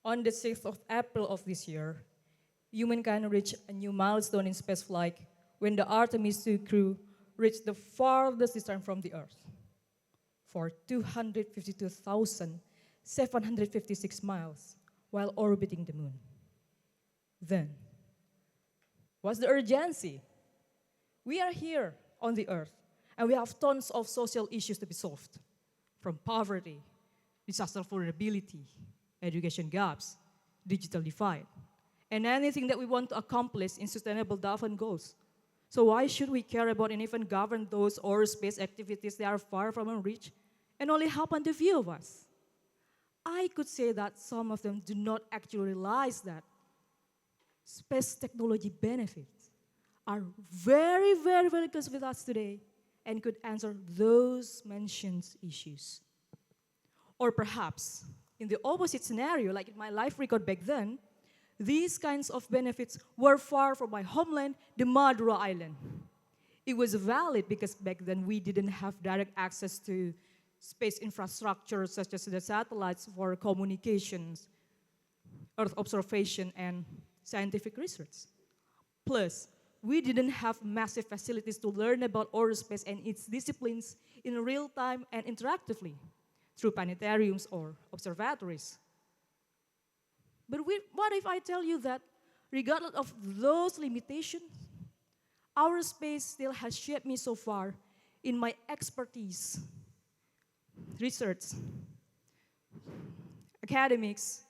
On the 6th of April of this year, humankind reached a new milestone in spaceflight when the Artemis 2 crew reached the farthest distance from the Earth for 252,756 miles while orbiting the moon. Then, what's the urgency? We are here on the Earth, and we have tons of social issues to be solved, from poverty, disaster vulnerability, education gaps, digital divide, and anything that we want to accomplish in sustainable development goals. So why should we care about and even govern those aerospace activities that are far from our reach and only happen to few of us? I could say that some of them do not actually realize that space technology benefits are very, very, very close with us today and could answer those mentioned issues. Or perhaps, in the opposite scenario, like in my life record back then, these kinds of benefits were far from my homeland, the Madura Island. It was valid because back then we didn't have direct access to space infrastructure such as the satellites for communications, Earth observation, and scientific research. Plus, we didn't have massive facilities to learn about aerospace and its disciplines in real time and interactively through planetariums or observatories. But what if I tell you that regardless of those limitations, our space still has shaped me so far in my expertise, research, academics,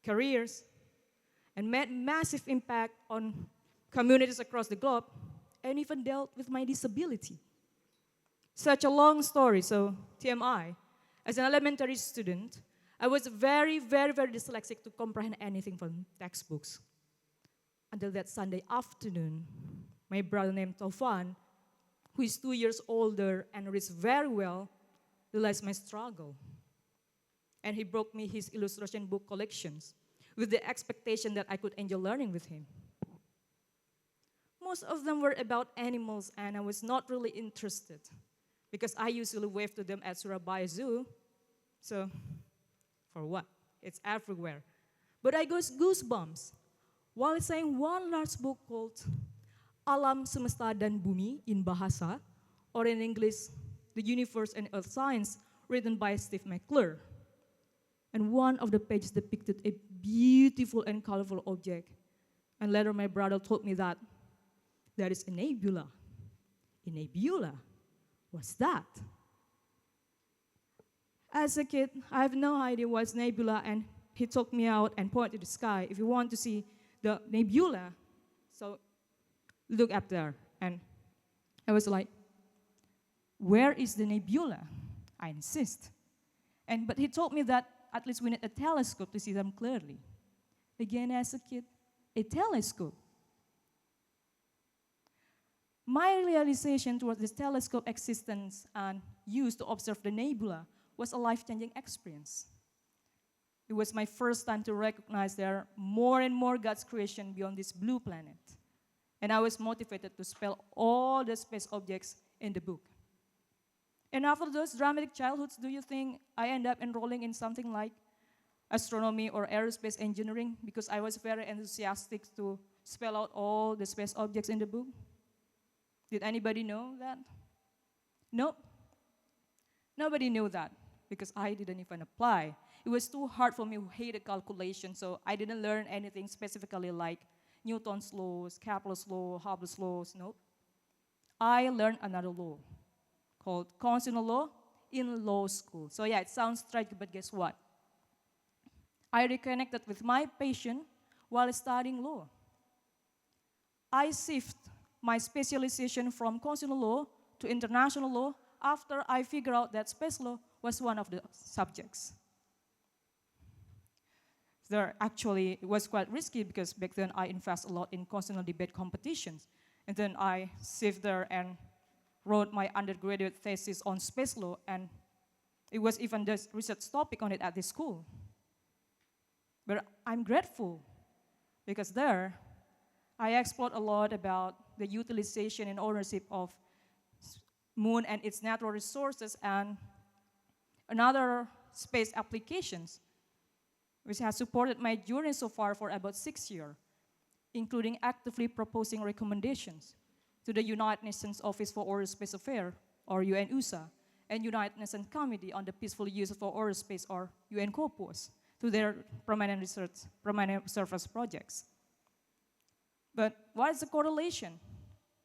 careers, and made massive impact on communities across the globe, and even dealt with my disability. Such a long story, so TMI. As an elementary student, I was very, very, very dyslexic to comprehend anything from textbooks. Until that Sunday afternoon, my brother named Taufan, who is 2 years older and reads very well, realized my struggle. And he brought me his illustration book collections with the expectation that I could enjoy learning with him. Most of them were about animals, and I was not really interested because I usually wave to them at Surabaya Zoo. So, for what? It's everywhere. But I got goosebumps while saying one large book called Alam Semesta dan Bumi in Bahasa, or in English, The Universe and Earth Science, written by Steve McClure. And one of the pages depicted a beautiful and colorful object. And later my brother told me that there is a nebula. A nebula? What's that? As a kid, I have no idea what's nebula, and he took me out and pointed to the sky. If you want to see the nebula, so look up there. And I was like, where is the nebula? I insist. But he told me that at least we need a telescope to see them clearly. Again, as a kid, a telescope. My realization towards this telescope existence and use to observe the nebula was a life-changing experience. It was my first time to recognize there are more and more God's creation beyond this blue planet. And I was motivated to spell all the space objects in the book. And after those dramatic childhoods, do you think I end up enrolling in something like astronomy or aerospace engineering because I was very enthusiastic to spell out all the space objects in the book? Did anybody know that? Nope. Nobody knew that because I didn't even apply. It was too hard for me who hated calculation, so I didn't learn anything specifically like Newton's laws, Kepler's law, Hubble's laws, nope. I learned another law called constitutional law in law school. So yeah, it sounds tragic, but guess what? I reconnected with my passion while studying law. I shifted my specialization from constitutional law to international law after I figured out that space law was one of the subjects. It was quite risky because back then I invest a lot in constitutional debate competitions. And then I sat there and wrote my undergraduate thesis on space law, and it was even the research topic on it at the school. But I'm grateful because there I explored a lot about the utilization and ownership of moon and its natural resources and another space applications. which has supported my journey so far for about 6 years, including actively proposing recommendations to the United Nations Office for Aerospace Affairs, or UNUSA, and United Nations Committee on the Peaceful Use of Aerospace, or UNCOPUOS, to their permanent research projects. But what is the correlation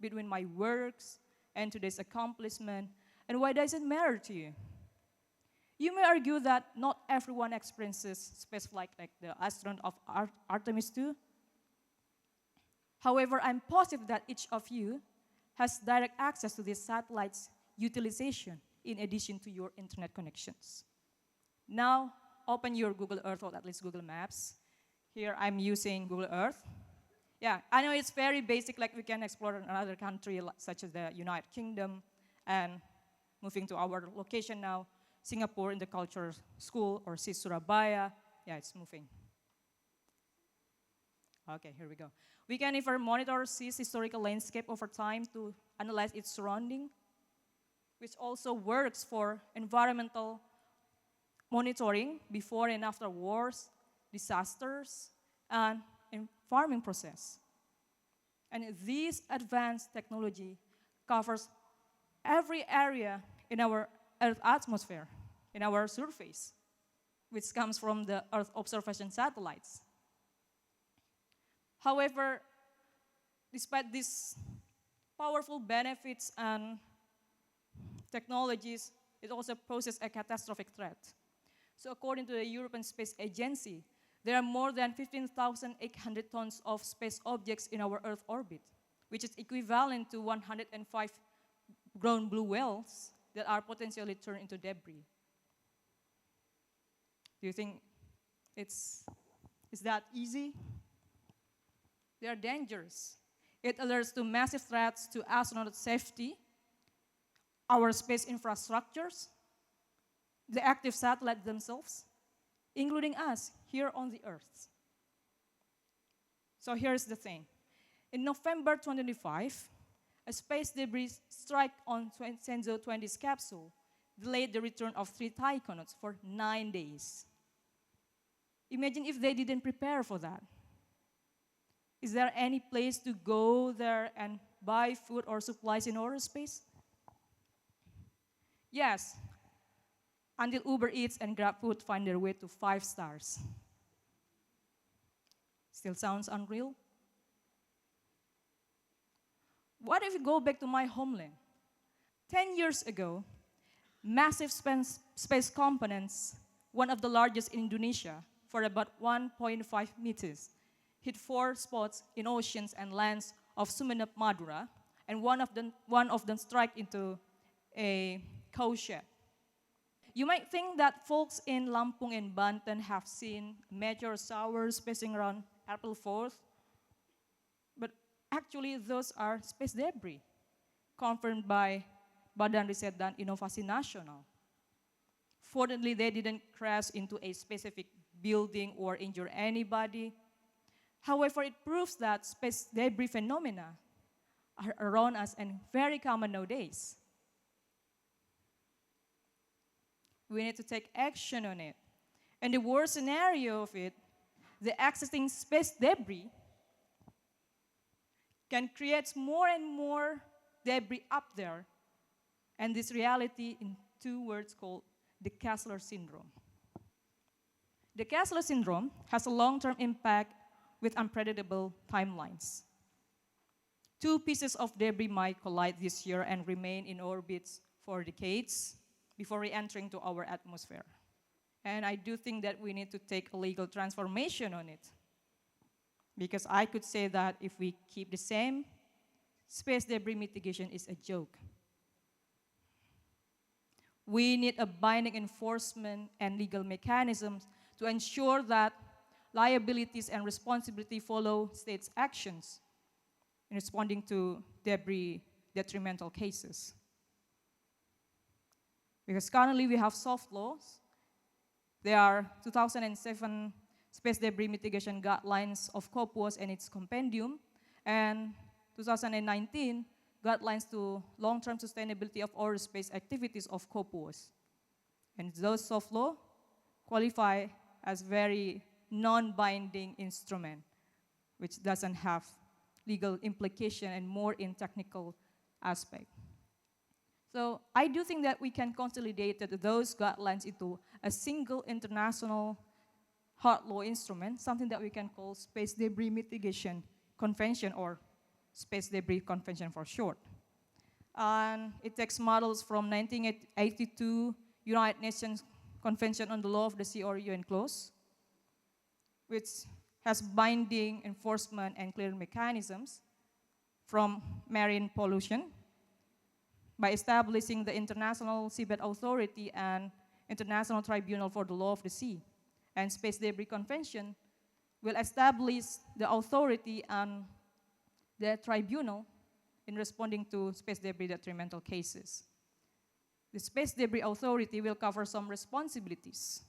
between my works and today's accomplishment, and why does it matter to you? You may argue that not everyone experiences spaceflight like the astronaut of Artemis 2. However, I'm positive that each of you has direct access to these satellites' utilization in addition to your internet connections. Now, open your Google Earth or at least Google Maps. Here I'm using Google Earth. Yeah, I know it's very basic, like we can explore another country such as the United Kingdom, and moving to our location now, Singapore in the Culture School, or SIS Surabaya. Yeah, it's moving. Okay, here we go. We can even monitor SIS historical landscape over time to analyze its surrounding, which also works for environmental monitoring before and after wars, disasters, and in farming process. And this advanced technology covers every area in our Earth atmosphere, in our surface, which comes from the Earth observation satellites. However, despite these powerful benefits and technologies, it also poses a catastrophic threat. So according to the European Space Agency, there are more than 15,800 tons of space objects in our Earth orbit, which is equivalent to 105 grown blue whales that are potentially turned into debris. Do you think is that easy? They are dangerous. It alerts to massive threats to astronaut safety, our space infrastructures, the active satellites themselves, including us here on the Earth. So here's the thing. In November 2025, a space debris strike on Shenzhou 20's capsule delayed the return of 3 taikonauts for 9 days. Imagine if they didn't prepare for that. Is there any place to go there and buy food or supplies in outer space? Yes, until Uber Eats and GrabFood find their way to 5 stars. Still sounds unreal? What if we go back to my homeland? 10 years ago, massive space components, one of the largest in Indonesia, for about 1.5 meters, hit 4 spots in oceans and lands of Sumeneb, Madura, and one of them struck into a cow shed. You might think that folks in Lampung and Banten have seen meteor showers passing around April 4th, but actually those are space debris, confirmed by Badan Riset dan Inovasi Nasional. Fortunately, they didn't crash into a specific building or injure anybody. However, it proves that space debris phenomena are around us and very common nowadays. We need to take action on it. And the worst scenario of it, the existing space debris can create more and more debris up there, and this reality in 2 words called the Kessler syndrome. The Kessler syndrome has a long-term impact with unpredictable timelines. 2 pieces of debris might collide this year and remain in orbits for decades before re-entering to our atmosphere. And I do think that we need to take a legal transformation on it. Because I could say that if we keep the same, space debris mitigation is a joke. We need a binding enforcement and legal mechanisms to ensure that liabilities and responsibility follow states' actions in responding to debris detrimental cases. Because currently we have soft laws. There are 2007 Space Debris Mitigation Guidelines of COPUOS and its compendium, and 2019 Guidelines to Long-Term Sustainability of Aerospace Activities of COPUOS. And those soft law qualify as very non-binding instrument, which doesn't have legal implication and more in technical aspect. So I do think that we can consolidate those guidelines into a single international hard law instrument, something that we can call Space Debris Mitigation Convention, or Space Debris Convention for short. And it takes models from 1982 United Nations Convention on the Law of the Sea, or UNCLOS, which has binding enforcement and clearing mechanisms from marine pollution by establishing the International Seabed Authority and International Tribunal for the Law of the Sea. And Space Debris Convention will establish the authority and the tribunal in responding to space debris detrimental cases. The Space Debris Authority will cover some responsibilities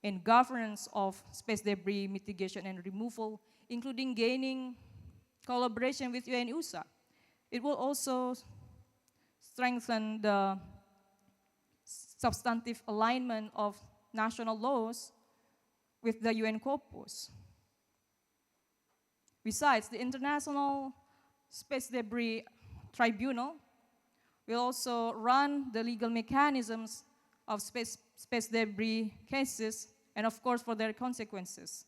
in governance of space debris mitigation and removal, including gaining collaboration with UNUSA. It will also strengthen the substantive alignment of national laws with the UN Corpus. Besides, the International Space Debris Tribunal will also run the legal mechanisms of space debris cases, and of course for their consequences.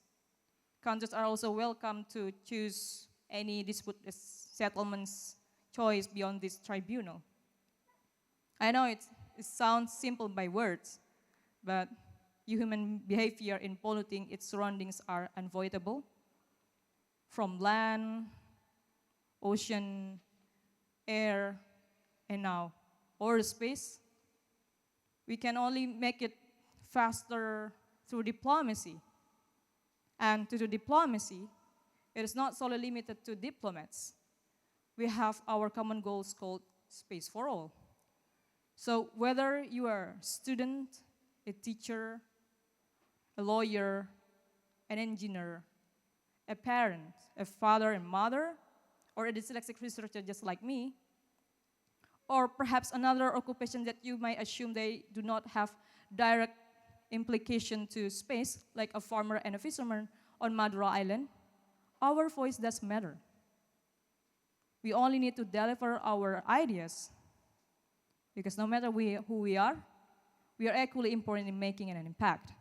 Countries are also welcome to choose any dispute settlements choice beyond this tribunal. I know it sounds simple by words, but human behavior in polluting its surroundings are unavoidable. From land, ocean, air, and now space. We can only make it faster through diplomacy. And to do diplomacy, it is not solely limited to diplomats. We have our common goals called Space for All. So whether you are a student, a teacher, a lawyer, an engineer, a parent, a father and mother, or a dyslexic researcher just like me, or perhaps another occupation that you might assume they do not have direct implication to space, like a farmer and a fisherman on Madura Island, our voice does matter. We only need to deliver our ideas, because no matter who we are equally important in making an impact.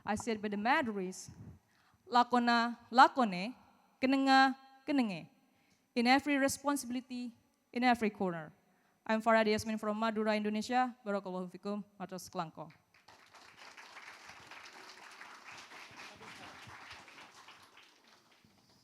I said by the Maduris, lakona lakone, kenenga kenenge. In every responsibility, in every corner. I'm Farah Yasmin from Madura, Indonesia. Barakallahu fikum, Matas Kelangko.